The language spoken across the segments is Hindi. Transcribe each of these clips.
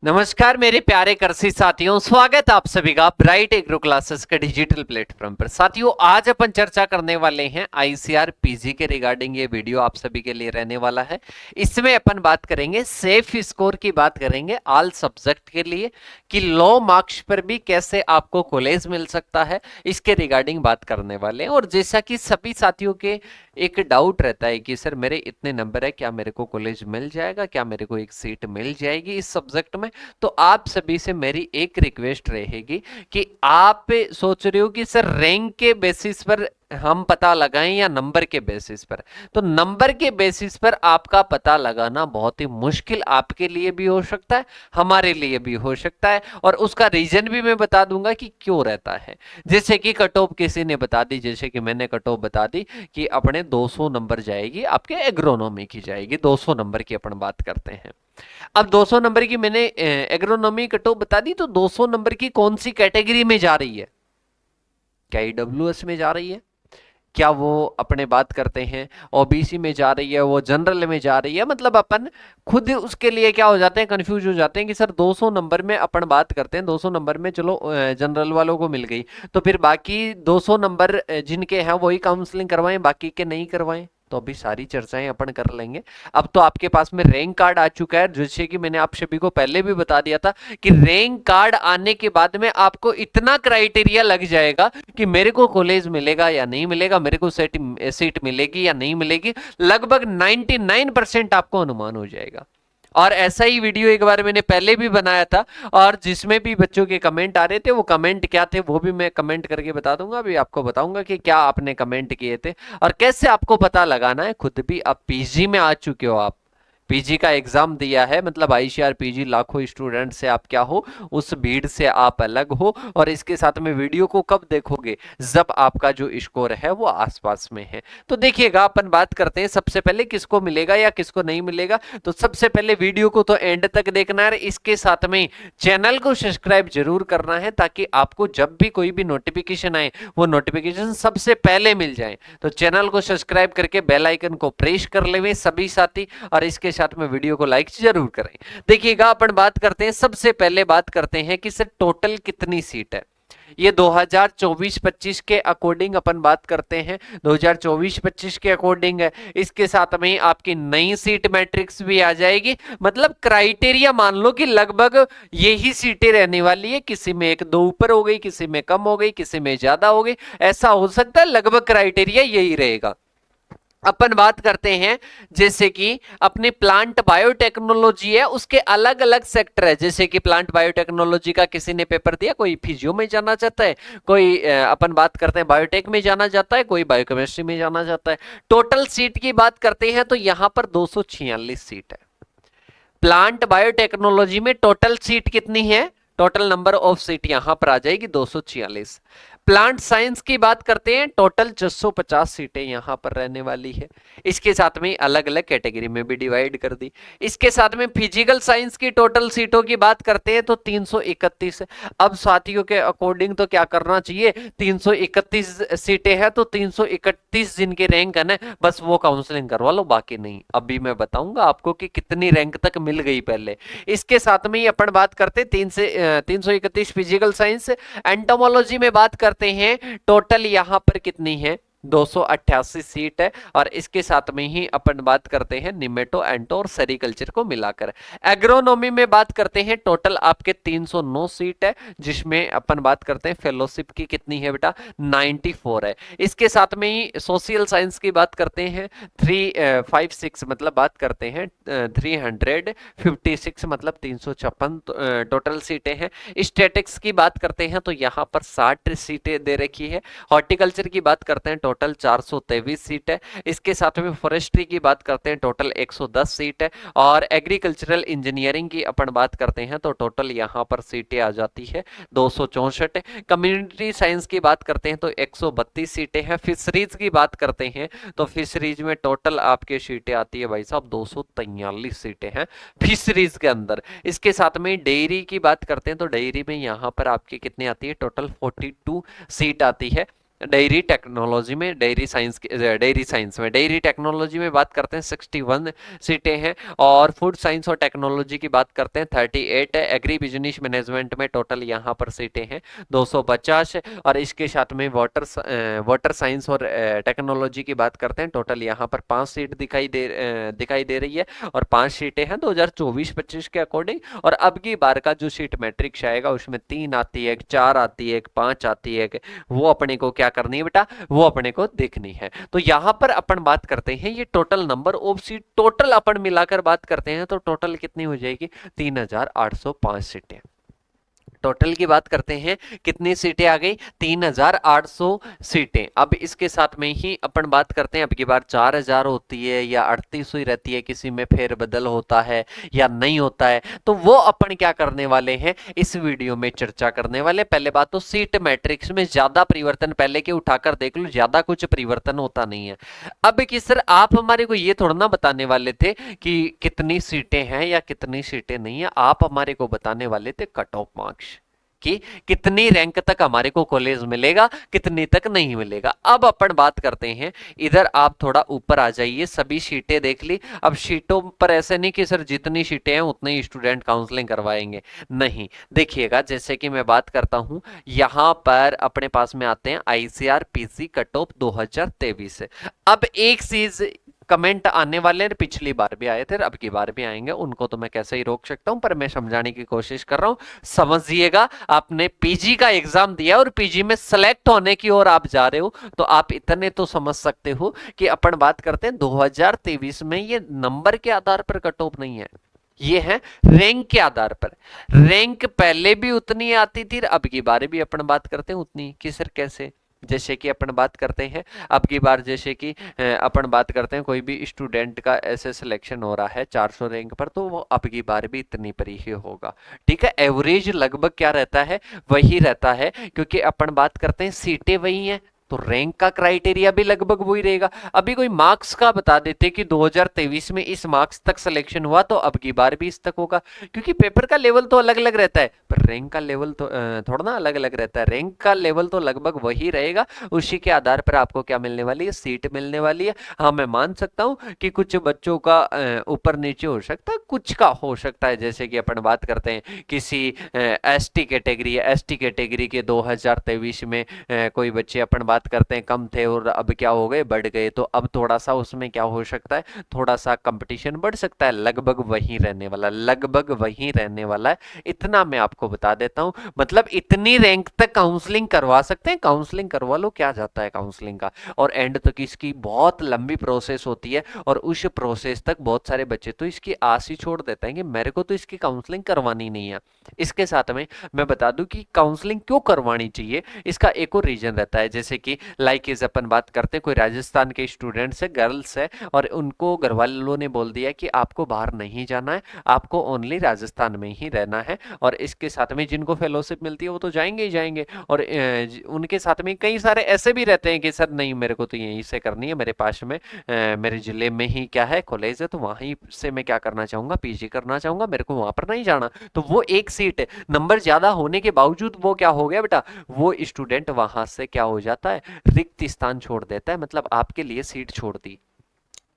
नमस्कार मेरे प्यारे कृषि साथियों, स्वागत आप सभी का ब्राइट एग्रो क्लासेस के डिजिटल प्लेटफॉर्म पर। साथियों, आज अपन चर्चा करने वाले हैं आईसीआर पीजी के रिगार्डिंग। ये वीडियो आप सभी के लिए रहने वाला है। इसमें अपन बात करेंगे सेफ स्कोर की, बात करेंगे ऑल सब्जेक्ट के लिए कि लो मार्क्स पर भी कैसे आपको कॉलेज मिल सकता है, इसके रिगार्डिंग बात करने वाले हैं। और जैसा कि सभी साथियों के एक डाउट रहता है कि सर मेरे इतने नंबर है, क्या मेरे को कॉलेज मिल जाएगा, क्या मेरे को एक सीट मिल जाएगी इस सब्जेक्ट में। तो आप सभी से मेरी एक रिक्वेस्ट रहेगी कि आप सोच रहे हो कि सर रैंक के बेसिस पर हम पता लगाएं या नंबर के बेसिस पर, तो नंबर के बेसिस पर आपका पता लगाना बहुत ही मुश्किल आपके लिए भी हो सकता है, हमारे लिए भी हो सकता है। और उसका रीजन भी मैं बता दूंगा कि क्यों रहता है। जैसे कि कट ऑफ किसी ने बता दी, जैसे कि मैंने कट ऑफ बता दी कि अपने 200 नंबर जाएगी, आपके एग्रोनॉमी की जाएगी, 200 नंबर की अपन बात करते हैं। अब 200 नंबर की मैंने एग्रोनॉमी कट ऑफ बता दी, तो 200 नंबर की कौन सी कैटेगरी में जा रही है? क्या ईडब्ल्यूएस में जा रही है? क्या वो अपने बात करते हैं ओबीसी में जा रही है, वो जनरल में जा रही है? मतलब अपन खुद उसके लिए क्या हो जाते हैं, कंफ्यूज हो जाते हैं कि सर 200 नंबर में अपन बात करते हैं, 200 नंबर में चलो जनरल वालों को मिल गई, तो फिर बाकी 200 नंबर जिनके हैं वही काउंसलिंग करवाएं, बाकी के नहीं करवाएं? तो अभी सारी चर्चाएं अपन कर लेंगे। अब तो आपके पास में रैंक कार्ड आ चुका है, जैसे कि मैंने आप सभी को पहले भी बता दिया था कि रैंक कार्ड आने के बाद में आपको इतना क्राइटेरिया लग जाएगा कि मेरे को कॉलेज मिलेगा या नहीं मिलेगा, मेरे को सीट मिलेगी या नहीं मिलेगी, लगभग 99% आपको अनुमान हो जाएगा। और ऐसा ही वीडियो एक बार मैंने पहले भी बनाया था, और जिसमें भी बच्चों के कमेंट आ रहे थे, वो कमेंट क्या थे वो भी मैं कमेंट करके बता दूंगा। अभी आपको बताऊंगा कि क्या आपने कमेंट किए थे और कैसे आपको पता लगाना है। खुद भी अब पीजी में आ चुके हो, आप पीजी का एग्जाम दिया है, मतलब आईसीआर पीजी लाखों स्टूडेंट से आप क्या हो, उस भीड़ से आप अलग हो। और इसके साथ में वीडियो को कब देखोगे? जब आपका जो स्कोर है वो आसपास में है। तो देखिएगा, अपन बात करते हैं सबसे पहले किसको मिलेगा या किसको नहीं मिलेगा। तो सबसे पहले वीडियो को तो एंड तक देखना है, इसके साथ में चैनल को सब्सक्राइब जरूर करना है, ताकि आपको जब भी कोई भी नोटिफिकेशन आए वो नोटिफिकेशन सबसे पहले मिल जाए। तो चैनल को सब्सक्राइब करके बेल आइकन को प्रेस कर लेवे सभी साथी, और इसके साथ में वीडियो को लाइक जरूर करें। देखिएगा, अपन बात करते हैं, सबसे पहले बात करते हैं कि सर टोटल कितनी सीट है। ये 2024-25 के अकॉर्डिंग अपन बात करते हैं, 2024-25 के अकॉर्डिंग है। इसके साथ में आपकी नई सीट मैट्रिक्स भी आ जाएगी। मतलब क्राइटेरिया मान लो कि लगभग यही सीटें रहने वाली है, किसी में एक दो ऊपर हो गई, किसी में कम हो गई, किसी में ज्यादा हो गई, ऐसा हो सकता है। लगभग क्राइटेरिया यही रहेगा। अपन बात करते हैं जैसे कि अपनी प्लांट बायोटेक्नोलॉजी है, उसके अलग अलग सेक्टर है। जैसे कि प्लांट बायोटेक्नोलॉजी का किसी ने पेपर दिया, कोई फिजियो में जाना चाहता है, कोई अपन बात करते हैं बायोटेक में जाना चाहता है, कोई बायोकेमिस्ट्री में जाना चाहता है। टोटल सीट की बात करते हैं तो यहां पर 246 सीट है। प्लांट बायोटेक्नोलॉजी में टोटल सीट कितनी है? टोटल नंबर ऑफ सीट यहां पर आ जाएगी 246। प्लांट साइंस की बात करते हैं, टोटल 650 सीटें यहां पर रहने वाली है। इसके साथ में अलग अलग कैटेगरी में भी डिवाइड कर दी। इसके साथ में फिजिकल साइंस की टोटल सीटों की बात करते हैं तो 331 है। अब साथियों के अकॉर्डिंग तो क्या करना चाहिए, 331 सीटें हैं तो 331 जिनके रैंक है ना, बस वो काउंसलिंग करवा लो, बाकी नहीं। अभी मैं बताऊंगा आपको कि कितनी रैंक तक मिल गई पहले। इसके साथ में ही अपन बात करते हैं 331 फिजिकल साइंस। एंटोमोलॉजी में बात करते हैं, टोटल यहां पर कितनी है, 288 सीट है। और इसके साथ में ही अपन बात करते हैं निमेटो, एंटो और सेरिकल्चर को मिलाकर। एग्रोनॉमी में बात करते हैं, टोटल आपके 309 सीट है, जिसमें अपन बात करते हैं फेलोशिप की कितनी है बेटा, 94 है। इसके साथ में ही सोशल साइंस की बात करते हैं 356, मतलब बात करते हैं 356, मतलब 356 टोटल सीटें हैं। स्टैटिक्स की बात करते हैं तो यहाँ पर 60 सीटें दे रखी है। हॉर्टिकल्चर की बात करते हैं टोटल 423 सीट है। इसके साथ में फॉरेस्ट्री की बात करते हैं टोटल 110 सीट है। और एग्रीकल्चरल इंजीनियरिंग की अपन बात करते हैं तो टोटल यहाँ पर सीटें आ जाती है 264। कम्युनिटी साइंस की बात करते हैं तो 132 सीटें हैं। फिशरीज की बात करते हैं तो फिशरीज में टोटल आपके सीटें आती है भाई साहब 243 सीटें हैं फिशरीज के अंदर। इसके साथ में डेयरी की बात करते हैं तो डेयरी में यहाँ पर आपकी कितनी आती है, टोटल 42 सीट आती है। डेयरी टेक्नोलॉजी में, डेयरी साइंस में, डेयरी टेक्नोलॉजी में बात करते हैं 61 सीटें हैं, और फूड साइंस और टेक्नोलॉजी की बात करते हैं 38 है। एग्री बिजनेस मैनेजमेंट में टोटल यहाँ पर सीटें हैं 250, और इसके साथ में वाटर साइंस और टेक्नोलॉजी की बात करते हैं, टोटल यहाँ पर 5 सीट दिखाई दे रही है, और 5 सीटें हैं 2024-25 के अकॉर्डिंग। और अब की बार का जो सीट मैट्रिक्स आएगा उसमें 3 आती है, 4 आती है, 5 आती है, वो अपने को क्या करनी है बेटा, वो अपने को देखनी है। तो यहां पर अपन बात करते हैं ये total number of seat, total अपन मिलाकर बात करते हैं तो टोटल कितनी हो जाएगी, 3805 सीटें। टोटल की बात करते हैं कितनी सीटें आ गई, 3800 सीटें। अब इसके साथ में ही अपन बात करते हैं अब की बार 4000 होती है या 3800 ही रहती है, किसी में फेरबदल होता है या नहीं होता है, तो वो अपन क्या करने वाले हैं इस वीडियो में चर्चा करने वाले। पहले बात तो सीट मैट्रिक्स में ज्यादा परिवर्तन, पहले के उठाकर देख लो, ज्यादा कुछ परिवर्तन होता नहीं है। अब कि सर आप हमारे को ये थोड़ा ना बताने वाले थे कि कितनी सीटें हैं या कितनी सीटें नहीं है, आप हमारे को बताने वाले थे कट ऑफ मार्क्स कि कितनी रैंक तक हमारे को कॉलेज मिलेगा, कितनी तक नहीं मिलेगा। अब अपन बात करते हैं, इधर आप थोड़ा ऊपर आ जाइए, सभी सीटें देख ली। अब सीटों पर ऐसे नहीं कि सर जितनी सीटें हैं उतने ही स्टूडेंट काउंसलिंग करवाएंगे, नहीं। देखिएगा जैसे कि मैं बात करता हूं, यहां पर अपने पास में आते हैं आईसीआर पीजी कट ऑफ 2023। अब एक चीज कमेंट आने वाले हैं, पिछली बार भी आए थे, अब की बार भी आएंगे, उनको तो मैं कैसे ही रोक सकता हूं, पर मैं समझाने की कोशिश कर रहा हूं। समझिएगा, आपने पीजी का एग्जाम दिया और पीजी में सेलेक्ट होने की ओर आप जा रहे हो, तो आप इतने तो समझ सकते हो कि अपन बात करते हैं 2023 में ये नंबर के आधार पर कट ऑफ नहीं है, ये है रैंक के आधार पर। रैंक पहले भी उतनी आती थी, अब की बार भी अपन बात करते हैं उतनी, कि सर कैसे, जैसे कि अपन बात करते हैं अब की बार, जैसे कि अपन बात करते हैं कोई भी स्टूडेंट का ऐसे सिलेक्शन हो रहा है 400 रैंक पर, तो वो अब की बार भी इतनी पर ही होगा, ठीक है। एवरेज लगभग क्या रहता है, वही रहता है, क्योंकि अपन बात करते हैं सीटें वही हैं, तो रैंक का क्राइटेरिया भी लगभग वही रहेगा। अभी कोई मार्क्स का बता देते कि 2023 में इस मार्क्स तक सिलेक्शन हुआ, तो अब की बार भी इस तक होगा, क्योंकि पेपर का लेवल तो अलग अलग रहता है, पर रैंक का लेवल तो थोड़ा ना अलग अलग रहता है। रैंक का लेवल तो लगभग वही रहेगा, उसी के आधार पर आपको क्या मिलने वाली है, सीट मिलने वाली है। हाँ, मैं मान सकता हूँ कि कुछ बच्चों का ऊपर नीचे हो सकता है, कुछ का हो सकता है, जैसे कि अपन बात करते हैं किसी एसटी कैटेगरी है, एसटी कैटेगरी के 2023 में कोई बच्चे अपन बात करते हैं कम थे और अब क्या हो गए, बढ़ गए, तो अब थोड़ा सा उसमें क्या हो सकता है, थोड़ा सा कंपटीशन बढ़ सकता है। लगभग वही रहने वाला, लगभग वही रहने वाला है, इतना मैं आपको बता देता हूं। मतलब इतनी रैंक तक काउंसलिंग करवा सकते हैं, काउंसलिंग करवा लो, क्या जाता है काउंसलिंग का, और एंड तक इसकी बहुत लंबी प्रोसेस होती है, और उस प्रोसेस तक बहुत सारे बच्चे तो इसकी आस ही छोड़ देते हैं कि मेरे को तो इसकी काउंसलिंग करवानी नहीं है। इसके साथ में मैं बता दूं कि काउंसलिंग क्यों करवानी चाहिए, इसका एक और रीजन रहता है। जैसे कि लाइक इज अपन बात करते हैं, कोई राजस्थान के स्टूडेंट्स है, गर्ल्स है, और उनको घर वालों ने बोल दिया कि आपको बाहर नहीं जाना है, आपको ओनली राजस्थान में ही रहना है, और इसके साथ में जिनको फेलोशिप मिलती है वो तो जाएंगे ही जाएंगे, और उनके साथ में कई सारे ऐसे भी रहते हैं कि सर नहीं, मेरे को तो यहीं से करनी है, मेरे पास में मेरे जिले में ही क्या है कॉलेज है, तो वहीं से मैं क्या करना चाहूंगा, पीजी करना चाहूंगा, मेरे को वहां पर नहीं जाना। तो वो एक सीट नंबर ज्यादा होने के बावजूद वो क्या हो गया बेटा, वो स्टूडेंट वहां से क्या हो जाता है, रिक्त स्थान छोड़ देता है, मतलब आपके लिए सीट छोड़ दी।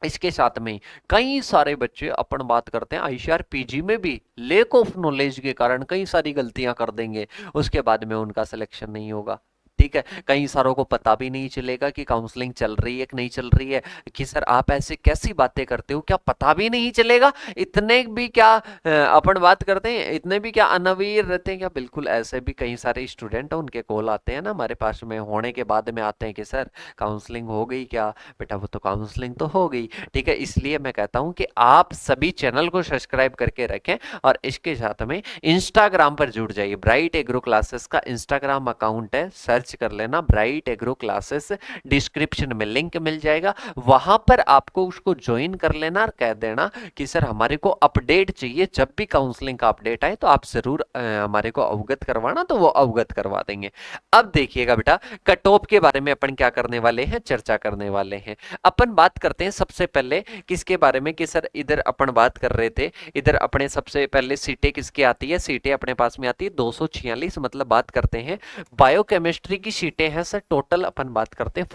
इसके साथ में कई सारे बच्चे अपन बात करते हैं आईसीआर पीजी में भी लेक ऑफ नॉलेज के कारण कई सारी गलतियां कर देंगे, उसके बाद में उनका सिलेक्शन नहीं होगा, ठीक है। कई सारों को पता भी नहीं चलेगा कि काउंसलिंग चल रही है कि नहीं चल रही है, कि सर आप ऐसे कैसी बातें करते हो, क्या पता भी नहीं चलेगा, इतने भी क्या अपन बात करते हैं, इतने भी क्या अनअवेयर रहते हैं क्या, बिल्कुल ऐसे भी कई सारे स्टूडेंट हैं, उनके कॉल आते हैं ना हमारे पास में, होने के बाद में आते हैं कि सर काउंसलिंग हो गई क्या, बेटा वो तो काउंसलिंग तो हो गई, ठीक है। इसलिए मैं कहता हूं कि आप सभी चैनल को सब्सक्राइब करके रखें, और इसके साथ में इंस्टाग्राम पर जुड़ जाइए। ब्राइट एग्रो क्लासेस का इंस्टाग्राम अकाउंट है, सर्च कर लेना ब्राइट एग्रो क्लासेस, डिस्क्रिप्शन में लिंक मिल जाएगा, वहां पर आपको उसको ज्वाइन कर लेना, और कह देना कि सर हमारे को अपडेट चाहिए, जब भी काउंसलिंग का अपडेट आए तो आप जरूर हमारे को अवगत करवाना, तो वो अवगत करवा देंगे। अब देखिएगा बेटा, कट ऑफ के बारे में अपन क्या करने वाले हैं, चर्चा करने वाले हैं। अपन बात करते हैं सबसे पहले किसके बारे में, कि सर इधर अपन बात कर रहे थे, इधर अपने सबसे पहले सीटें किसकी आती है, सीटें अपने पास में आती है 246, मतलब बात करते हैं बायोकेमिस्ट्री की सीटें हैं सर टोटल अपन बात करते हैं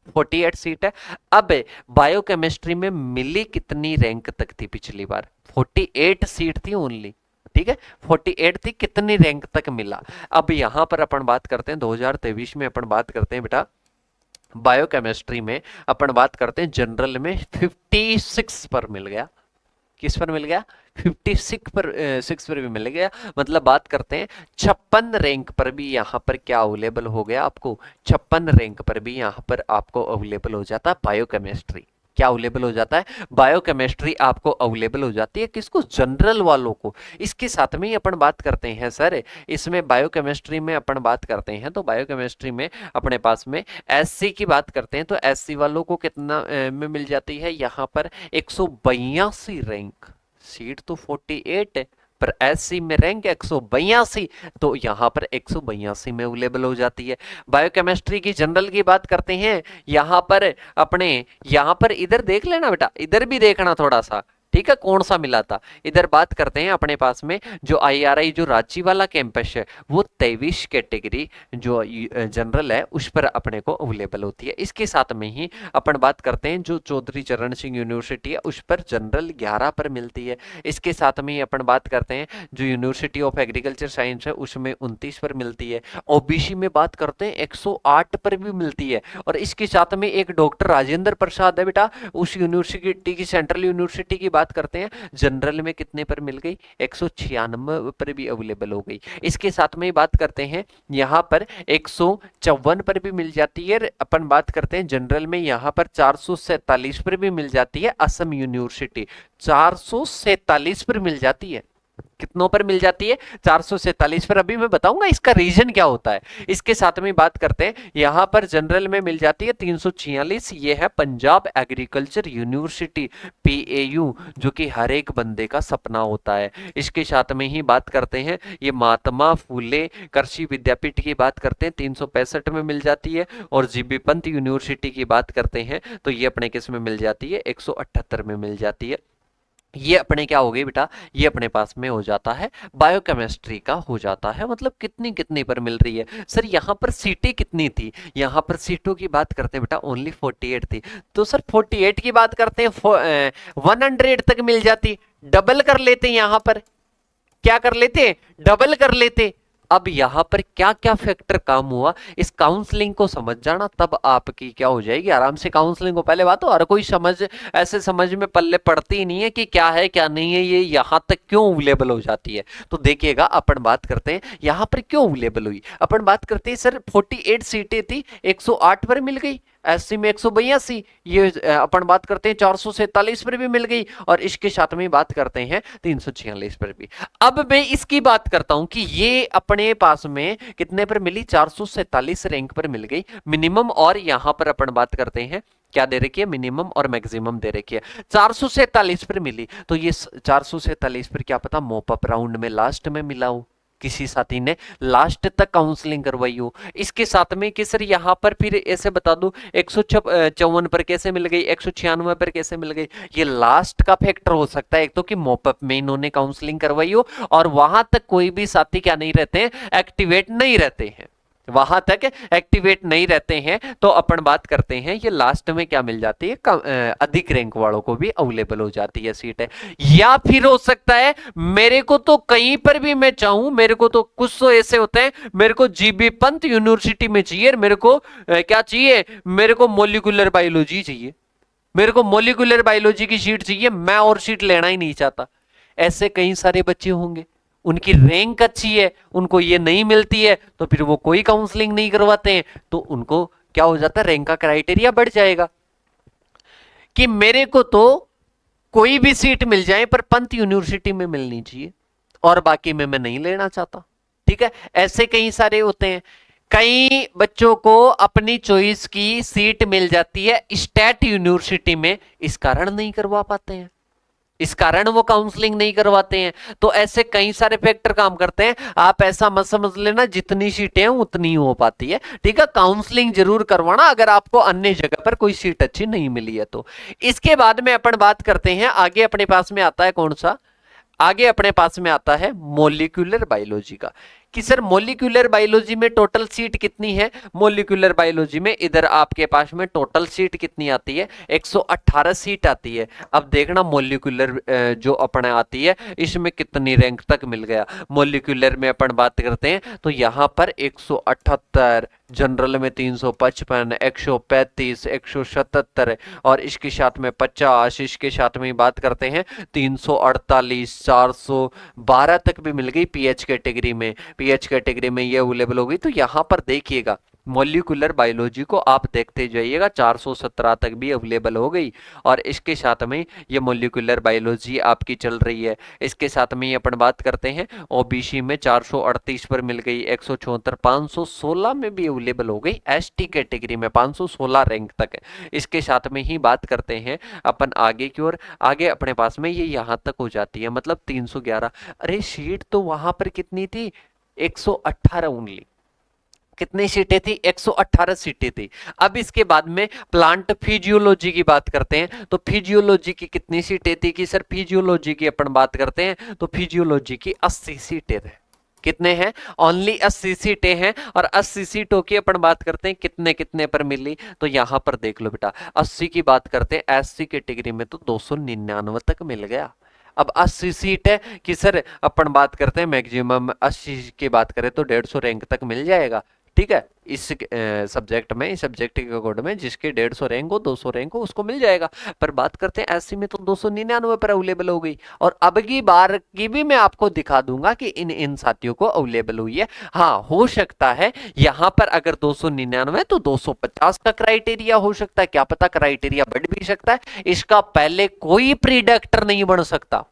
48 सीट है। अब बायोकेमिस्ट्री में मिली कितनी रैंक तक थी पिछली बार? 48 सीट थी ओनली, ठीक है, 48 थी, कितनी रैंक तक मिला? अब यहां पर अपन बात करते हैं 2023 में अपन बात करते हैं बेटा बायोकेमिस्ट्री में अपन बात करते हैं जनरल में 56 पर मिल गया। किस पर मिल गया? 56 पर भी मिल गया। मतलब बात करते हैं 56 रैंक पर भी यहां पर क्या अवेलेबल हो गया आपको? 56 रैंक पर भी यहां पर आपको अवेलेबल हो जाता है बायोकेमिस्ट्री। क्या अवेलेबल हो जाता है? बायोकेमिस्ट्री आपको अवेलेबल हो जाती है। किसको? जनरल वालों को। इसके साथ में ही अपन बात करते हैं सर, इसमें बायोकेमिस्ट्री में अपन बात करते हैं तो बायोकेमिस्ट्री में अपने पास में एससी की बात करते हैं तो एससी वालों को कितना में मिल जाती है? यहाँ पर 182 रैंक। सीट तो 48 है पर एससी में रैंक 182, तो यहां पर 182 में अवेलेबल हो जाती है। बायोकेमिस्ट्री की जनरल की बात करते हैं, यहां पर अपने यहां पर इधर देख लेना बेटा, इधर भी देखना थोड़ा सा, ठीक है, कौन सा मिला था। इधर बात करते हैं अपने पास में जो आईआरआई जो रांची वाला कैंपस है वो 23 कैटेगरी जो जनरल है उस पर अपने को अवेलेबल होती है। इसके साथ में ही अपन बात करते हैं जो चौधरी चरण सिंह यूनिवर्सिटी है उस पर जनरल 11 पर मिलती है। इसके साथ में ही अपन बात करते हैं जो यूनिवर्सिटी ऑफ एग्रीकल्चर साइंस है उसमें 29 पर मिलती है। ओबीसी में बात करते हैं 108 पर भी मिलती है। और इसके साथ में एक डॉक्टर राजेंद्र प्रसाद है बेटा, उस यूनिवर्सिटी की सेंट्रल यूनिवर्सिटी की बात करते हैं, जनरल में कितने पर मिल गई? 196 पर भी अवेलेबल हो गई। इसके साथ में बात करते हैं यहां पर 154 पर भी मिल जाती है। अपन बात करते हैं जनरल में यहां पर 447 पर भी मिल जाती है। असम यूनिवर्सिटी 447 पर मिल जाती है। कितनों पर मिल जाती है? 447 पर। अभी मैं बताऊंगा इसका रीजन क्या होता है। इसके साथ में बात करते हैं यहां पर जनरल में मिल जाती है 346। ये है पंजाब एग्रीकल्चर यूनिवर्सिटी पीएयू, जो कि हर एक बंदे का सपना होता है। इसके साथ में ही बात करते हैं ये महात्मा फूले कृषि विद्यापीठ की बात करते हैं 365 में मिल जाती है। और जीबी पंत यूनिवर्सिटी की बात करते हैं तो ये अपने किस में मिल जाती है? 178 में मिल जाती है। ये अपने क्या हो गई बेटा? ये अपने पास में हो जाता है बायोकेमिस्ट्री का हो जाता है। मतलब कितनी कितनी पर मिल रही है सर? यहाँ पर सीटें कितनी थी? यहाँ पर सीटों की बात करते हैं बेटा ओनली 48 थी। तो सर 48 की बात करते हैं 100 तक मिल जाती, डबल कर लेते यहाँ पर। क्या कर लेते? डबल कर लेते। अब यहां पर क्या क्या फैक्टर काम हुआ, इस काउंसलिंग को समझ जाना, तब आपकी क्या हो जाएगी आराम से काउंसलिंग को। पहले बात तो हर कोई समझ ऐसे समझ में पल्ले पड़ती ही नहीं है कि क्या है क्या नहीं है, ये यहां तक क्यों अवेलेबल हो जाती है। तो देखिएगा अपन बात करते हैं यहां पर क्यों अवेलेबल हुई। अपन बात करते हैं सर 48 सीटें थी, 108 पर मिल गई। एससी में 182, ये अपन बात करते हैं 447 पर भी मिल गई। और इसके साथ में बात करते हैं 346 पर भी। अब मैं इसकी बात करता हूं कि ये अपने पास में कितने पर मिली? 447 रैंक पर मिल गई मिनिमम। और यहां पर अपन बात करते हैं क्या दे रखी है? मिनिमम और मैक्सिमम दे रखी है। 447 पर मिली तो ये 447 पर क्या पता मॉप अप राउंड में लास्ट में मिला हो, किसी साथी ने लास्ट तक काउंसलिंग करवाई हो। इसके साथ में कि सर यहां पर फिर ऐसे बता दूं 154 पर कैसे मिल गई, 196 पर कैसे मिल गई? ये लास्ट का फैक्टर हो सकता है। एक तो कि मॉपअप में इन्होंने काउंसलिंग करवाई हो और वहां तक कोई भी साथी क्या नहीं रहते हैं? एक्टिवेट नहीं रहते हैं, वहां तक एक्टिवेट नहीं रहते हैं। तो अपन बात करते हैं ये लास्ट में क्या मिल जाती है? अधिक रैंक वालों को भी अवेलेबल हो जाती है सीट है। या फिर हो सकता है मेरे को तो कहीं पर भी मैं चाहूं, मेरे को तो कुछ तो ऐसे होते हैं, मेरे को जीबी पंत यूनिवर्सिटी में चाहिए, मेरे को क्या चाहिए? मेरे को मॉलिक्यूलर बायोलॉजी चाहिए, मेरे को मॉलिक्यूलर बायोलॉजी की सीट चाहिए, मैं और सीट लेना ही नहीं चाहता। ऐसे कई सारे बच्चे होंगे, उनकी रैंक अच्छी है, उनको ये नहीं मिलती है, तो फिर वो कोई काउंसलिंग नहीं करवाते हैं। तो उनको क्या हो जाता है? रैंक का क्राइटेरिया बढ़ जाएगा कि मेरे को तो कोई भी सीट मिल जाए पर पंत यूनिवर्सिटी में मिलनी चाहिए और बाकी में मैं नहीं लेना चाहता। ठीक है, ऐसे कई सारे होते हैं। कई बच्चों को अपनी चॉइस की सीट मिल जाती है स्टेट यूनिवर्सिटी में, इस कारण नहीं करवा पाते हैं, इस कारण वो काउंसलिंग नहीं करवाते हैं। तो ऐसे कई सारे फैक्टर काम करते हैं। आप ऐसा मत समझ लेना जितनी सीटें हैं उतनी हो पाती है। ठीक है, काउंसलिंग जरूर करवाना अगर आपको अन्य जगह पर कोई सीट अच्छी नहीं मिली है तो। इसके बाद में अपन बात करते हैं आगे अपने पास में आता है कौन सा? आगे अपने पास में आता है मॉलिक्यूलर बायोलॉजी का। कि सर मॉलिक्यूलर बायोलॉजी में टोटल सीट कितनी है। मॉलिक्यूलर बायोलॉजी में इधर आपके पास में टोटल सीट कितनी आती है, 118 सीट आती है। अब देखना मॉलिक्यूलर जो अपने आती है इसमें कितनी रैंक तक मिल गया। मॉलिक्यूलर में अपन बात करते हैं तो यहाँ पर 178, जनरल में 355, 135, 177 और इसके साथ में 50, इसके साथ में बात करते हैं 348, 412 तक भी मिल गई पीएच कैटेगरी में। पीएच कैटेगरी में ये अवेलेबल हो गई। तो यहाँ पर देखिएगा मॉलिक्यूलर बायोलॉजी को आप देखते जाइएगा 417 तक भी अवेलेबल हो गई। और इसके साथ में ये मॉलिक्यूलर बायोलॉजी आपकी चल रही है। इसके साथ में अपन बात करते हैं ओबीसी में 438 पर मिल गई, 174, 516 में भी अवेलेबल हो गई। एसटी कैटेगरी में 516 रैंक तक है। इसके साथ में ही बात करते हैं अपन आगे की ओर, आगे अपने पास में ये यहाँ तक हो जाती है, मतलब 311। अरे सीट तो वहां पर कितनी थी, 118 ओनली। कितनी सीटें थी, 118 सीटें थी। अब इसके बाद में प्लांट फिजियोलॉजी की बात करते हैं तो फिजियोलॉजी की कितनी सीटें थी कि सर फिजियोलॉजी की अपन बात करते हैं तो फिजियोलॉजी की 80 सीटें थे। कितने हैं, ओनली 80 सीटें हैं। और 80 सीटों की अपन बात करते हैं कितने कितने पर मिली, तो यहां पर देख लो बेटा 80 की बात करते हैं एससी कैटेगरी में तो 299 तक मिल गया। अब 80 सीट है कि सर अपन बात करते हैं मैक्सिमम 80 की बात करें तो 150 रैंक तक मिल जाएगा। ठीक है, इस सब्जेक्ट में, इस सब्जेक्ट के कोड में जिसके 150 रैंक हो, 200 रैंक हो, उसको मिल जाएगा। पर बात करते हैं एससी में तो 299 पर अवेलेबल हो गई। और अब की बार की भी मैं आपको दिखा दूंगा कि इन साथियों को अवेलेबल हुई है। हाँ, हो सकता है यहां पर अगर 299 तो 250 का क्राइटेरिया हो सकता है, क्या पता क्राइटेरिया बढ़ भी सकता है। इसका पहले कोई प्रीडिक्टर नहीं बन सकता।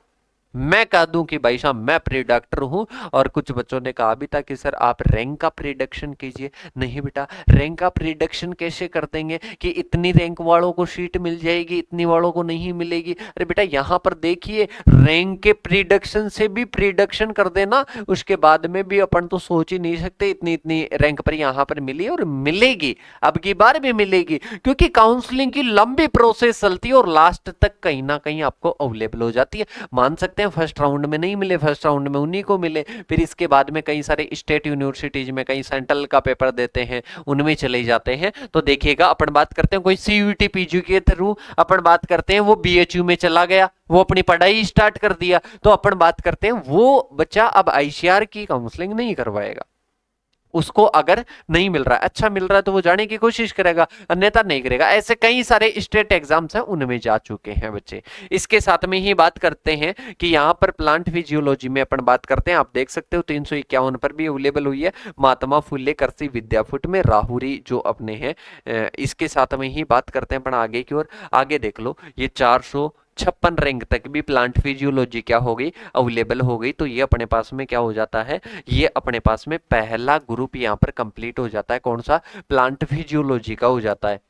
मैं कह दूं कि भाई साहब मैं प्रीडिक्टर हूं। और कुछ बच्चों ने कहा भी था कि सर आप रैंक का प्रीडिक्शन कीजिए। नहीं बेटा, रैंक का प्रीडिक्शन कैसे कर देंगे कि इतनी रैंक वालों को सीट मिल जाएगी, इतनी वालों को नहीं मिलेगी। अरे बेटा यहां पर देखिए, रैंक के प्रीडिक्शन से भी प्रीडिक्शन कर देना, उसके बाद में भी अपन तो सोच ही नहीं सकते इतनी इतनी रैंक पर यहां पर मिली और मिलेगी, अब की बार भी मिलेगी। क्योंकि काउंसलिंग की लंबी प्रोसेस चलती है और लास्ट तक कहीं ना कहीं आपको अवेलेबल हो जाती है। मान सकते हैं फर्स्ट राउंड में नहीं मिले, फर्स्ट राउंड में उन्हीं को मिले, फिर इसके बाद में कई सारे स्टेट यूनिवर्सिटीज में कई सेंट्रल का पेपर देते हैं, उनमें चले जाते हैं। तो देखिएगा अपन बात करते हैं कोई सीयूईटी पीजी के थ्रू अपन बात करते हैं वो बीएचयू में चला गया, वो अपनी पढ़ाई स्टार्ट कर दिया, तो अपन बात करते हैं वो बच्चा अब आईसीआर की काउंसलिंग नहीं करवाएगा। उसको अगर नहीं मिल रहा है, अच्छा मिल रहा है तो वो जाने की कोशिश करेगा, अन्यथा नहीं करेगा। ऐसे कई सारे स्टेट एग्जाम्स हैं, उनमें जा चुके हैं बच्चे। इसके साथ में ही बात करते हैं कि यहाँ पर प्लांट फिजियोलॉजी में अपन बात करते हैं, आप देख सकते हो 351 पर भी अवेलेबल हुई है। महात्मा फुले कृषि विद्यापीठ में राहुरी जो अपने हैं। इसके साथ में ही बात करते हैं अपन आगे की ओर, आगे देख लो ये 456 रैंक तक भी प्लांट फिजियोलॉजी क्या हो गई, अवेलेबल हो गई। तो ये अपने पास में क्या हो जाता है, ये अपने पास में पहला ग्रुप यहाँ पर कंप्लीट हो जाता है। कौन सा, प्लांट फिजियोलॉजी का हो जाता है।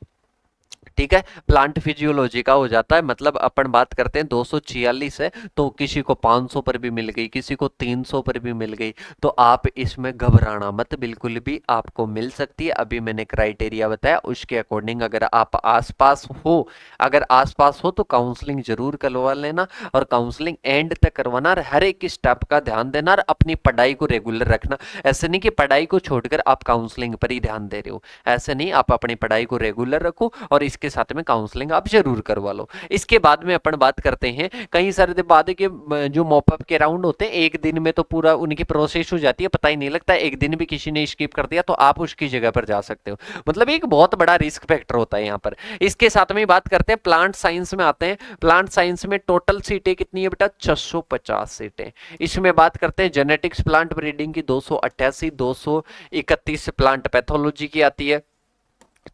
ठीक है, प्लांट फिजियोलॉजी का हो जाता है। मतलब अपन बात करते हैं 246 है तो किसी को 500 पर भी मिल गई, किसी को 300 पर भी मिल गई। तो आप इसमें घबराना मत, बिल्कुल भी आपको मिल सकती है। अभी मैंने क्राइटेरिया बताया उसके अकॉर्डिंग अगर आप आसपास हो, अगर आसपास हो तो काउंसलिंग जरूर करवा लेना। और काउंसलिंग एंड तक करवाना, हर एक स्टेप का ध्यान देना और अपनी पढ़ाई को रेगुलर रखना। ऐसे नहीं कि पढ़ाई को छोड़कर आप काउंसलिंग पर ही ध्यान दे रहे हो, ऐसे नहीं। आप अपनी पढ़ाई को रेगुलर रखो और इसके साथ में काउंसलिंग आप जरूर करवा लो। इसके बाद में अपन बात करते हैं कई सारे बाद के जो मॉपअप के राउंड होते हैं, एक दिन में तो पूरा उनकी प्रोसेस हो जाती है, पता ही नहीं लगता। एक दिन भी किसी ने स्किप कर दिया तो आप उसकी जगह पर जा सकते हो। मतलब एक बहुत बड़ा रिस्क फैक्टर होता है यहाँ पर। इसके साथ में बात करते हैं प्लांट साइंस में आते हैं। प्लांट साइंस में टोटल सीटें कितनी है बेटा, 650 सीटें। इसमें बात करते हैं जेनेटिक्स प्लांट ब्रीडिंग की 288, 231 प्लांट पैथोलॉजी की आती है,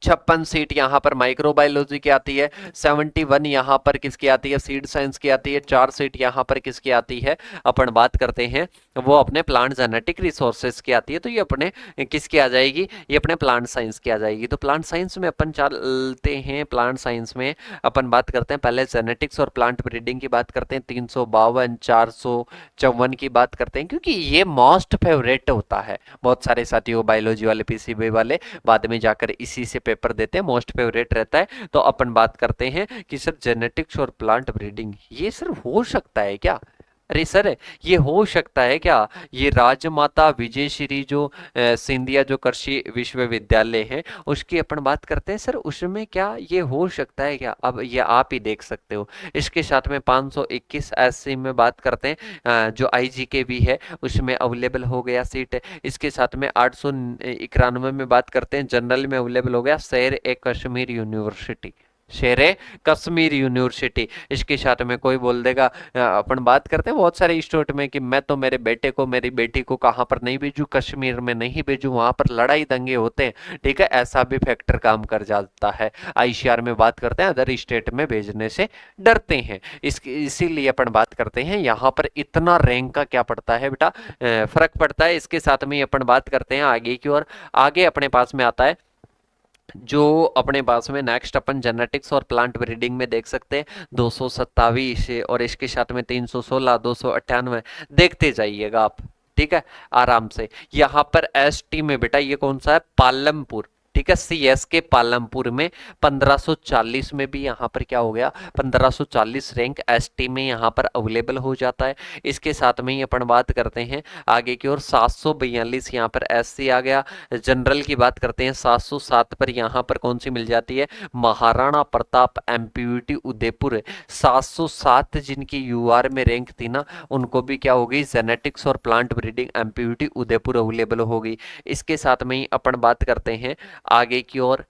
56 सीट यहाँ पर माइक्रोबायोलॉजी की आती है, 71 यहाँ पर किसकी आती है, सीड साइंस की आती है, 4 सीट यहाँ पर किसकी आती है, अपन बात करते हैं वो अपने प्लांट जेनेटिक रिसोर्सेज की आती है। तो ये अपने किसकी आ जाएगी, ये अपने प्लांट साइंस की आ जाएगी। तो प्लांट साइंस में अपन चलते हैं, प्लांट साइंस में अपन बात करते हैं पहले जेनेटिक्स और प्लांट ब्रीडिंग की बात करते हैं, 352, 454 की बात करते हैं, क्योंकि ये मोस्ट फेवरेट होता है। बहुत सारे साथियों बायोलॉजी वाले, पीसीबी वाले बाद में जाकर इसी से पेपर देते हैं, मोस्ट फेवरेट रहता है। तो अपन बात करते हैं कि सर जेनेटिक्स और प्लांट ब्रीडिंग ये सर हो सकता है क्या, अरे सर, ये हो सकता है क्या? ये राजमाता विजयश्री जो सिंधिया जो कृषि विश्वविद्यालय है उसकी अपन बात करते हैं सर, उसमें क्या ये हो सकता है क्या? अब ये आप ही देख सकते हो। इसके साथ में 521 एससी में बात करते हैं, जो आईजीके भी है उसमें अवेलेबल हो गया सीट। इसके साथ में 891 में बात करते हैं, जनरल में अवेलेबल हो गया शेर ए कश्मीर यूनिवर्सिटी, शेर ए कश्मीर यूनिवर्सिटी। इसके साथ में कोई बोल देगा, अपन बात करते हैं बहुत सारे स्टेट में कि मैं तो मेरे बेटे को मेरी बेटी को कहाँ पर नहीं भेजू, कश्मीर में नहीं भेजू, वहां पर लड़ाई दंगे होते हैं, ठीक है, ऐसा भी फैक्टर काम कर जाता है। आईसीआर में बात करते हैं अदर स्टेट में भेजने से डरते हैं, इसीलिए अपन बात करते हैं यहाँ पर इतना रैंक का क्या पड़ता है बेटा, फर्क पड़ता है। इसके साथ में अपन बात करते हैं आगे की ओर। आगे अपने पास में आता है जो अपने पास में नेक्स्ट अपन जेनेटिक्स और प्लांट ब्रीडिंग में देख सकते हैं 227, और इसके साथ में 316, 298 देखते जाइएगा आप, ठीक है, आराम से। यहाँ पर एसटी में बेटा ये कौन सा है, पालमपुर, ठीक है, सीएस के पालमपुर में 1540 में भी यहाँ पर क्या हो गया, 1540 रैंक एसटी में यहाँ पर अवेलेबल हो जाता है। इसके साथ में ही अपन बात करते हैं आगे की ओर 742 यहाँ पर एससी आ गया। जनरल की बात करते हैं 707 पर यहाँ पर कौन सी मिल जाती है, महाराणा प्रताप एमपीयूटी उदयपुर। 707 जिनकी यूआर में रैंक थी ना, उनको भी क्या हो गई, जेनेटिक्स और प्लांट ब्रीडिंग एमपीयूटी उदयपुर अवेलेबल हो गई। इसके साथ में ही अपन बात करते हैं आगे की ओर।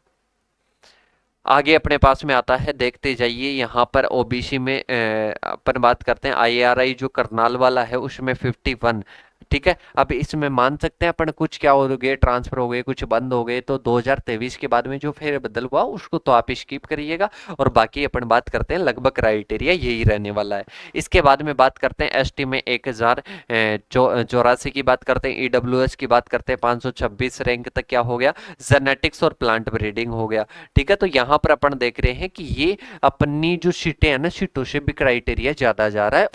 आगे अपने पास में आता है, देखते जाइए, यहाँ पर ओबीसी में अपन बात करते हैं आईआरआई जो करनाल वाला है उसमें 51, ठीक है। अब इसमें मान सकते हैं अपन कुछ क्या हो गए, ट्रांसफर हो गए, कुछ बंद हो गए, तो 2023 के बाद में जो फिर बदल हुआ उसको तो आप स्किप करिएगा, और बाकी अपन बात करते हैं लगभग क्राइटेरिया यही रहने वाला है। इसके बाद में बात करते हैं एसटी में 1084 की बात करते हैं, ईडब्ल्यूएस की बात करते हैं 526 रैंक तक क्या हो गया, जेनेटिक्स और प्लांट ब्रीडिंग हो गया, ठीक है। तो यहाँ पर अपन देख रहे हैं कि ये अपनी जो सीटें हैं ना, सीटों से भी क्राइटेरिया ज्यादा जा रहा है।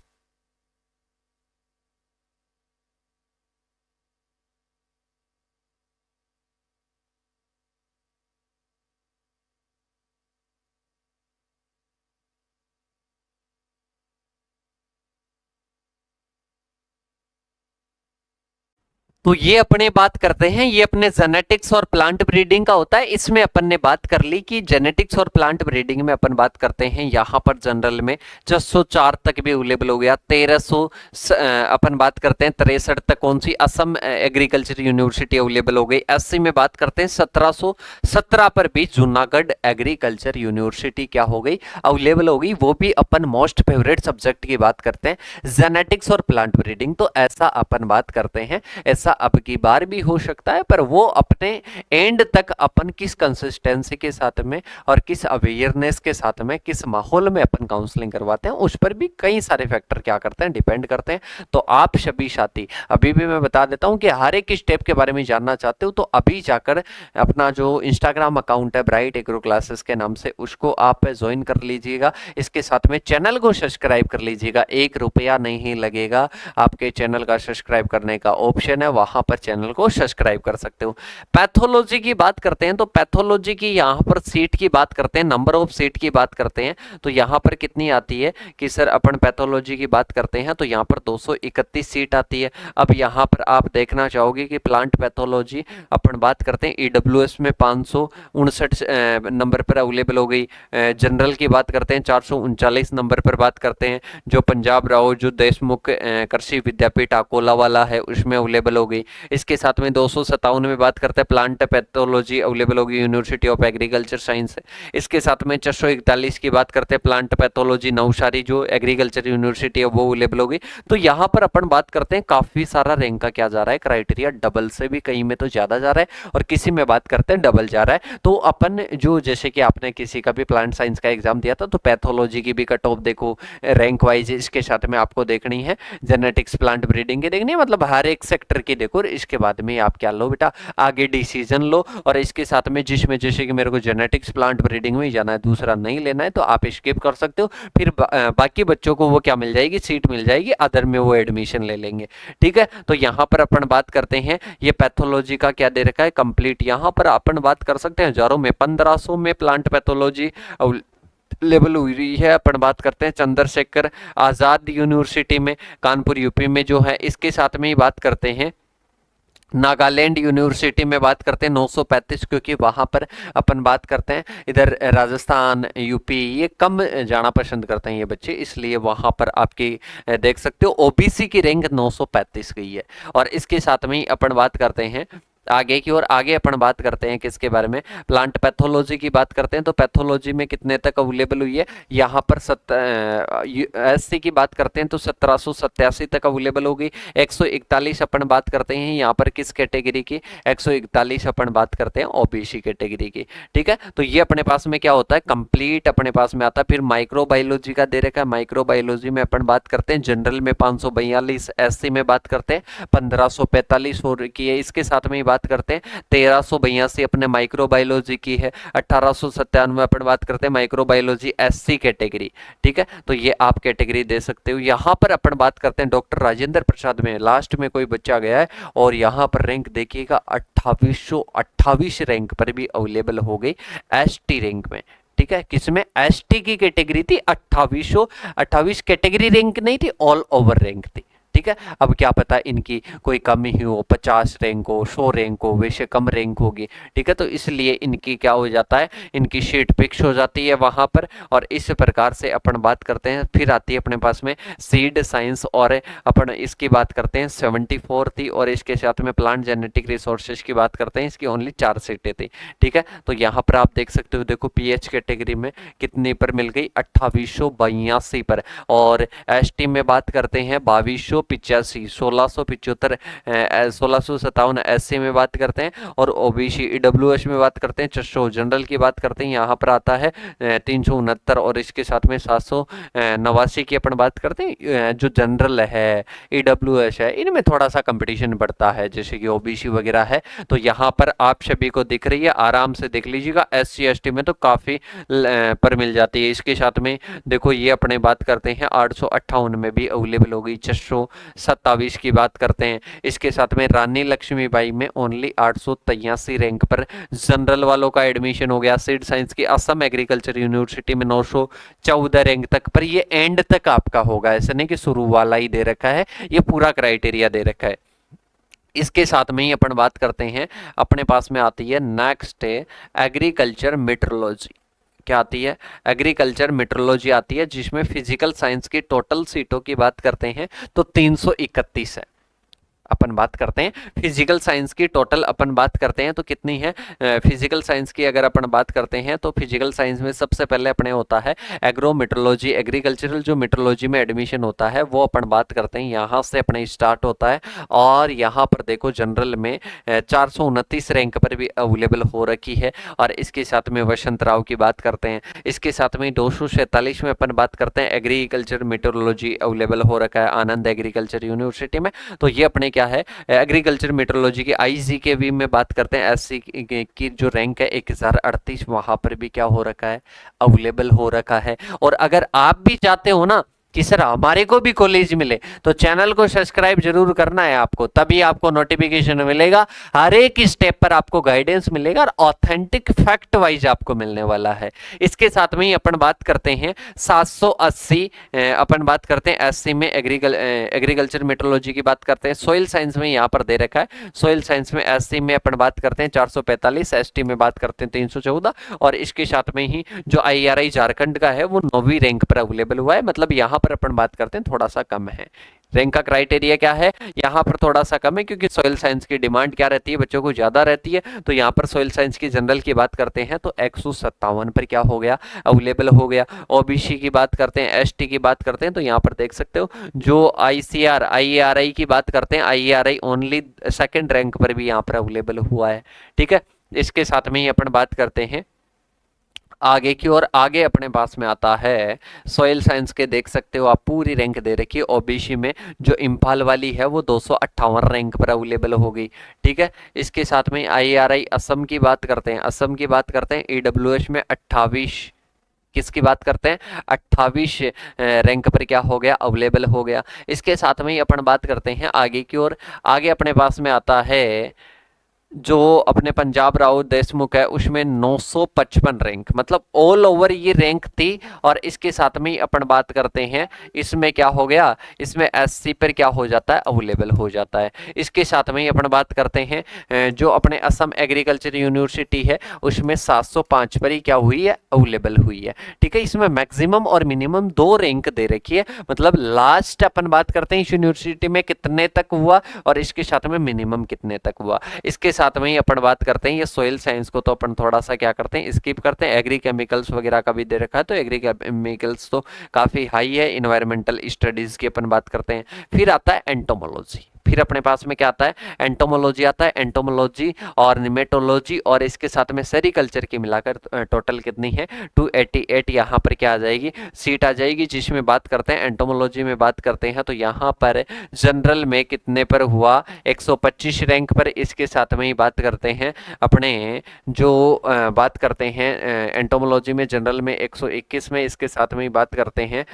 तो ये अपने बात करते हैं, ये अपने जेनेटिक्स और प्लांट ब्रीडिंग का होता है। इसमें अपन ने बात कर ली कि जेनेटिक्स और प्लांट ब्रीडिंग में अपन बात करते हैं यहाँ पर जनरल में 604 तक भी अवेलेबल हो गया, 1300 अपन बात करते हैं 63 तक कौन सी, असम एग्रीकल्चर यूनिवर्सिटी अवेलेबल हो गई। एससी में बात करते हैं 1717 पर भी जूनागढ़ एग्रीकल्चर यूनिवर्सिटी क्या हो गई, अवेलेबल हो गई। वो भी अपन मोस्ट फेवरेट सब्जेक्ट की बात करते हैं जेनेटिक्स और प्लांट ब्रीडिंग, तो ऐसा अपन बात करते हैं। ऐसा अब की बार भी हो सकता है, पर वो अपने एंड तक अपन किस कंसिस्टेंसी के साथ में और किस अवेयरनेस के साथ में, किस माहौल में अपन काउंसलिंग करवाते हैं, उस पर भी कई सारे फैक्टर क्या करते हैं, डिपेंड करते हैं। तो आप सभी साथी, अभी भी मैं बता देता हूं कि हर एक स्टेप के बारे में जानना चाहते हो तो अभी जाकर अपना जो इंस्टाग्राम अकाउंट है ब्राइट एग्रो क्लासेस के नाम से, उसको आप ज्वाइन कर लीजिएगा। इसके साथ में चैनल को सब्सक्राइब कर लीजिएगा, 1 रुपया नहीं लगेगा, आपके चैनल का सब्सक्राइब करने का ऑप्शन है, वहां पर चैनल को सब्सक्राइब कर सकते हो। पैथोलॉजी की बात करते हैं तो पैथोलॉजी की यहाँ पर सीट की बात करते हैं, नंबर ऑफ सीट की बात करते हैं, तो यहाँ पर कितनी आती है कि सर अपन पैथोलॉजी की बात करते हैं तो यहाँ पर 231 सीट आती है। अब यहाँ पर आप देखना चाहोगे कि प्लांट पैथोलॉजी अपन बात करते हैं ईडब्ल्यूएस में 559 नंबर पर अवेलेबल हो गई। जनरल की बात करते हैं 439 नंबर पर बात करते हैं, जो पंजाब राव जो देशमुख कृषि विद्यापीठ अकोला वाला है उसमें अवेलेबल हो गई। इसके साथ में 257 में बात करते हैं प्लांट पैथोलॉजी अवेलेबल होगी यूनिवर्सिटी ऑफ एग्रीकल्चर साइंस। इसके साथ में 441 की बात करते हैं प्लांट पैथोलॉजी नवसारी जो एग्रीकल्चर यूनिवर्सिटी है वो अवेलेबल होगी। तो यहाँ पर अपन बात करते हैं काफी सारा रैंक का क्या जा रहा है, क्राइटेरिया डबल से भी कहीं में तो ज्यादा जा रहा है और किसी में बात करते हैं डबल जा रहा है। तो अपन जो जैसे कि आपने किसी का भी प्लांट साइंस का एग्जाम दिया था तो पैथोलॉजी की भी कट ऑफ देखो रैंक वाइज, इसके साथ में आपको देखनी है जेनेटिक्स प्लांट ब्रीडिंग की देखनी है, मतलब हर एक सेक्टर की देखो। इसके बाद में आप क्या लो बेटा, आगे डिसीजन लो। और इसके साथ में जिसमें जैसे कि मेरे को जेनेटिक्स प्लांट ब्रीडिंग में जाना है, दूसरा नहीं लेना है, तो आप स्किप कर सकते हो। फिर बाकी बच्चों को वो क्या मिल जाएगी, सीट मिल जाएगी, अदर में वो एडमिशन ले लेंगे, ठीक है। तो यहाँ पर अपन बात करते हैं ये पैथोलॉजी का क्या दे रखा है कंप्लीट। यहाँ पर अपन बात कर सकते हैं हजारों में 1500 में प्लांट पैथोलॉजी लेवल हुई है। अपन बात करते हैं चंद्रशेखर आजाद यूनिवर्सिटी में, कानपुर यूपी में जो है। इसके साथ में ही बात करते हैं नागालैंड यूनिवर्सिटी में, बात करते हैं 935, क्योंकि वहां पर अपन बात करते हैं इधर राजस्थान यूपी ये कम जाना पसंद करते हैं ये बच्चे, इसलिए वहां पर आपकी देख सकते हो ओबीसी की रैंक 935 गई है। और इसके साथ में ही अपन बात करते हैं आगे की ओर। आगे अपन बात करते हैं किसके बारे में, प्लांट पैथोलॉजी की बात करते हैं। तो पैथोलॉजी में कितने तक अवेलेबल हुई है, यहाँ पर एससी की बात करते हैं तो 1787 तक अवेलेबल होगी। 141 अपन बात करते हैं यहाँ पर किस कैटेगरी की, 141 अपन बात करते हैं ओबीसी कैटेगरी की। ठीक है, तो ये अपने पास में क्या होता है, कंप्लीट अपने पास में आता है। फिर माइक्रोबायोलॉजी का दे रखा है, माइक्रोबायोलॉजी में अपन बात करते हैं जनरल में 542, एससी में बात करते हैं 1545 हो रखी है। इसके साथ में बात करते हैं 1382 अपने माइक्रोबायोलॉजी की है। 1897 अपन बात करते हैं माइक्रोबायोलॉजी एससी कैटेगरी। ठीक है, तो ये आप कैटेगरी दे सकते हो। यहाँ पर अपन बात करते हैं डॉक्टर राजेंद्र प्रसाद में, लास्ट में कोई बच्चा गया है और यहाँ पर रैंक देखिएगा 2828 रैंक पर भी अवेलेबल हो गई एसटी रैंक में। ठीक है, किसमें, एसटी की कैटेगरी थी 2828, कैटेगरी रैंक नहीं थी, ऑल ओवर रैंक थी। ठीक है, अब क्या पता इनकी कोई कमी ही हो, 50 रैंक हो, 100 रैंक हो, वैसे कम रैंक होगी। ठीक है, तो इसलिए इनकी क्या हो जाता है, इनकी शीट फिक्स हो जाती है वहां पर। और इस प्रकार से अपन बात करते हैं। फिर आती है अपने पास में सीड साइंस, और अपन इसकी बात करते हैं 74 थी। और इसके साथ में प्लांट जेनेटिक रिसोर्सेज की बात करते हैं, इसकी ओनली 4 सीटें थी। ठीक है, तो यहाँ पर आप देख सकते हो, देखो पीएच कैटेगरी में कितने पर मिल गई, 2882 पर। और एसटी में बात करते हैं 2285, 1675, 1657 एससी में बात करते हैं। और ओबीसी ईडब्ल्यूएस में बात करते हैं 600, जनरल की बात करते हैं यहाँ पर आता है 369। और इसके साथ में 789 की अपन बात करते हैं। जो जनरल है, ईडब्ल्यूएस है, इनमें थोड़ा सा कंपटीशन बढ़ता है, जैसे कि ओबीसी वगैरह है। तो यहाँ पर आप सभी को दिख रही है, आराम से देख लीजिएगा। एससी एसटी में तो काफी पर मिल जाती है। इसके साथ में देखो ये अपने बात करते हैं 858 में भी अवेलेबल हो गई, 627 की बात करते हैं। इसके साथ में रानी लक्ष्मीबाई में ओनली 883 रैंक पर जनरल वालों का एडमिशन हो गया। सीड साइंस की असम एग्रीकल्चर यूनिवर्सिटी में 914 रैंक तक पर। ये एंड तक आपका होगा, ऐसा नहीं कि शुरू वाला ही दे रखा है, ये पूरा क्राइटेरिया दे रखा है। इसके साथ में ही अपन बात करते हैं, अपने पास में आती है नेक्स्ट एग्रीकल्चर मेट्रोलॉजी। क्या आती है, एग्रीकल्चर मेट्रोलॉजी आती है, जिसमें फिजिकल साइंस की टोटल सीटों की बात करते हैं तो 331 है। अपन बात करते हैं फिजिकल साइंस की टोटल, अपन बात करते हैं तो कितनी है फिजिकल साइंस की। अगर अपन बात करते हैं तो फिजिकल साइंस में सबसे पहले अपने होता है एग्रो मेट्रोलॉजी, एग्रीकल्चरल जो मेट्रोलॉजी में एडमिशन होता है वो अपन बात करते हैं, यहाँ से अपने स्टार्ट होता है। और यहाँ पर देखो जनरल में 429 रैंक पर भी अवेलेबल हो रखी है। और इसके साथ में वसंत राव की बात करते हैं। इसके साथ में 247 में अपन बात करते हैं एग्रीकल्चर मेट्रोलॉजी अवेलेबल हो रखा है आनंद एग्रीकल्चर यूनिवर्सिटी में। तो ये अपने क्या है, एग्रीकल्चर मेट्रोलॉजी की आईजीकेवी में बात करते हैं, एससी की जो रैंक है 1038, वहां पर भी क्या हो रखा है, अवेलेबल हो रखा है। और अगर आप भी चाहते हो ना कि सर हमारे को भी कॉलेज मिले, तो चैनल को सब्सक्राइब जरूर करना है आपको, तभी आपको नोटिफिकेशन मिलेगा। हर एक स्टेप पर आपको गाइडेंस मिलेगा और ऑथेंटिक फैक्ट वाइज आपको मिलने वाला है। इसके साथ में ही अपन बात करते हैं 780, अपन बात करते हैं एससी में एग्रीकल्चर मेट्रोलॉजी की बात करते हैं। सोइल साइंस में यहाँ पर दे रखा है, सोइल साइंस में एससी में अपन बात करते हैं 445, एसटी में बात करते हैं 314। और इसके साथ में ही जो आईआरआई झारखंड का है वो 9वीं रैंक पर अवेलेबल हुआ है। मतलब यहाँ पर अपन बात करते हैं थोड़ा सा कम है। रैंक का क्राइटेरिया क्या है, यहाँ पर थोड़ा सा कम है, क्योंकि सॉइल साइंस की डिमांड क्या रहती है, बच्चों को ज्यादा रहती है। तो यहाँ पर सॉइल साइंस की जनरल की बात करते हैं तो 157 पर क्या हो गया, अवेलेबल हो गया। ओबीसी की बात करते हैं, एसटी की बात करते हैं तो यहाँ पर देख सकते हो। जो आईसीआर आईआरआई की बात करते हैं, आईआरआई ओनली 2nd रैंक पर भी यहाँ पर अवेलेबल हुआ है। ठीक है, इसके साथ में ही अपन बात करते हैं आगे की ओर। आगे अपने पास में आता है सॉइल साइंस के, देख सकते हो आप पूरी रैंक दे रखी है। ओबीसी में जो इम्फाल वाली है वो 258 रैंक पर अवेलेबल हो गई। ठीक है, इसके साथ में आईआरआई असम की बात करते हैं, असम की बात करते हैं ईडब्ल्यूएस में 28, किसकी बात करते हैं 28 रैंक पर क्या हो गया, अवेलेबल हो गया। इसके साथ में ही अपन बात करते हैं आगे की ओर। आगे अपने पास में आता है जो अपने पंजाब राव देशमुख है उसमें 955 रैंक, मतलब ऑल ओवर ये रैंक थी। और इसके साथ में ही अपन बात करते हैं इसमें क्या हो गया, इसमें एससी पर क्या हो जाता है, अवेलेबल हो जाता है। इसके साथ में ही अपन बात करते हैं जो अपने असम एग्रीकल्चर यूनिवर्सिटी है उसमें 705 पर ही क्या हुई है, अवेलेबल हुई है। ठीक है, इसमें मैक्सिमम और मिनिमम 2 रैंक दे रखी है, मतलब लास्ट अपन बात करते हैं इस यूनिवर्सिटी में कितने तक हुआ और इसके साथ में मिनिमम कितने तक हुआ। इसके साथ में ही अपन बात करते हैं ये सॉइल साइंस को तो अपन थोड़ा सा क्या करते हैं, स्किप करते हैं। एग्री केमिकल्स वगैरह का भी दे रखा है, तो एग्री केमिकल्स तो काफी हाई है। इन्वायरमेंटल स्टडीज की अपन बात करते हैं। फिर आता है एंटोमोलॉजी, फिर अपने पास में क्या आता है, एंटोमोलॉजी आता है। एंटोमोलॉजी और निमेटोलॉजी और इसके साथ में सेरिकल्चर की मिलाकर टोटल कितनी है, 288 यहाँ पर क्या आ जाएगी, सीट आ जाएगी। जिसमें बात करते हैं एंटोमोलॉजी में बात करते हैं तो यहाँ पर जनरल में कितने पर हुआ, 125 रैंक पर। इसके साथ में ही बात करते हैं अपने जो बात करते हैं एंटोमोलॉजी में जनरल में 121 में। इसके साथ में ही बात करते हैं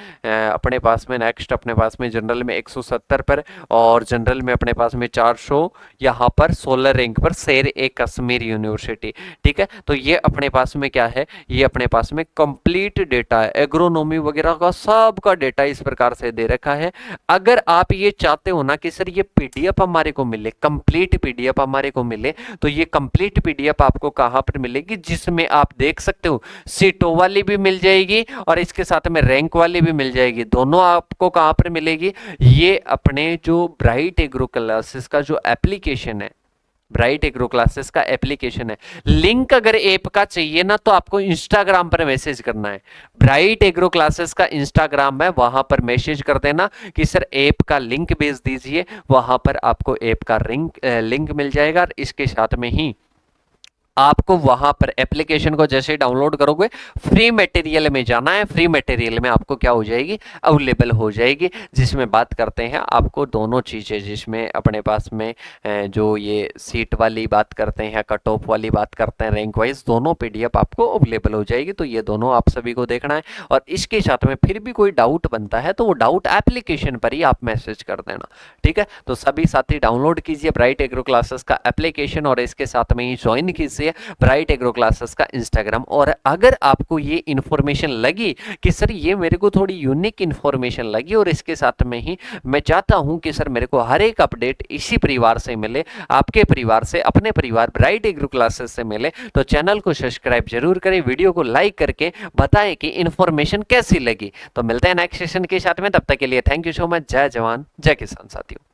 अपने पास में नेक्स्ट अपने पास में जनरल में 170 पर, और जनरल में अपने पास में 400 यहाँ पर 16 रैंक पर शेर ए कश्मीर यूनिवर्सिटी। ठीक है, तो ये अपने पास में क्या है, ये अपने पास में कंप्लीट डेटा है, एग्रोनॉमी वगैरह का सब का डेटा इस प्रकार से दे रखा है। अगर आप ये चाहते हो ना कि सर ये पीडीएफ हमारे को मिले, कंप्लीट पीडीएफ हमारे को मिले, तो ये कंप्लीट पीडीएफ आपको कहां पर मिलेगी, जिसमें आप देख सकते हो सीटों वाली भी मिल जाएगी और इसके साथ में रैंक वाली भी मिल जाएगी। दोनों आपको कहां पर मिलेगी, ये अपने जो ब्राइट एग्रो क्लासेस का जो एप्लीकेशन है, ब्राइट एग्रो क्लासेस का एप्लीकेशन है। लिंक अगर ऐप का चाहिए ना तो आपको इंस्टाग्राम पर मैसेज करना है, ब्राइट एग्रो क्लासेस का इंस्टाग्राम है, वहां पर मैसेज कर देना कि सर ऐप का लिंक भेज दीजिए, वहां पर आपको ऐप का लिंक मिल जाएगा। और इसके साथ में ही आपको वहां पर एप्लीकेशन को जैसे डाउनलोड करोगे फ्री मटेरियल में जाना है, फ्री मटेरियल में आपको क्या हो जाएगी, अवेलेबल हो जाएगी। जिसमें बात करते हैं आपको दोनों चीजें, जिसमें अपने पास में जो ये सीट वाली बात करते हैं, कट ऑफ वाली बात करते हैं, रैंक वाइज दोनों पीडीएफ आपको अवेलेबल हो जाएगी। तो ये दोनों आप सभी को देखना है। और इसके साथ में फिर भी कोई डाउट बनता है तो वो डाउट एप्लीकेशन पर ही आप मैसेज कर देना। ठीक है, तो सभी साथी डाउनलोड कीजिए ब्राइट एग्रो क्लासेस का एप्लीकेशन और इसके साथ में ही ज्वाइन कीजिए ब्राइट एग्रो क्लासेस का इंस्टाग्राम। और अगर आपको ये इंफॉर्मेशन लगी कि सर ये मेरे को थोड़ी यूनिक इंफॉर्मेशन लगी और इसके साथ में ही मैं चाहता हूं कि सर मेरे को हर एक अपडेट इसी परिवार से मिले, आपके परिवार से, अपने परिवार ब्राइट एग्रो क्लासेस से मिले, तो चैनल को सब्सक्राइब जरूर करें, वीडियो को लाइक करके बताएं कि इंफॉर्मेशन कैसी लगी। तो मिलते हैं नेक्स्ट सेशन के साथ में, तब तक के लिए थैंक यू सो मच। जय जवान जय किसान साथियों।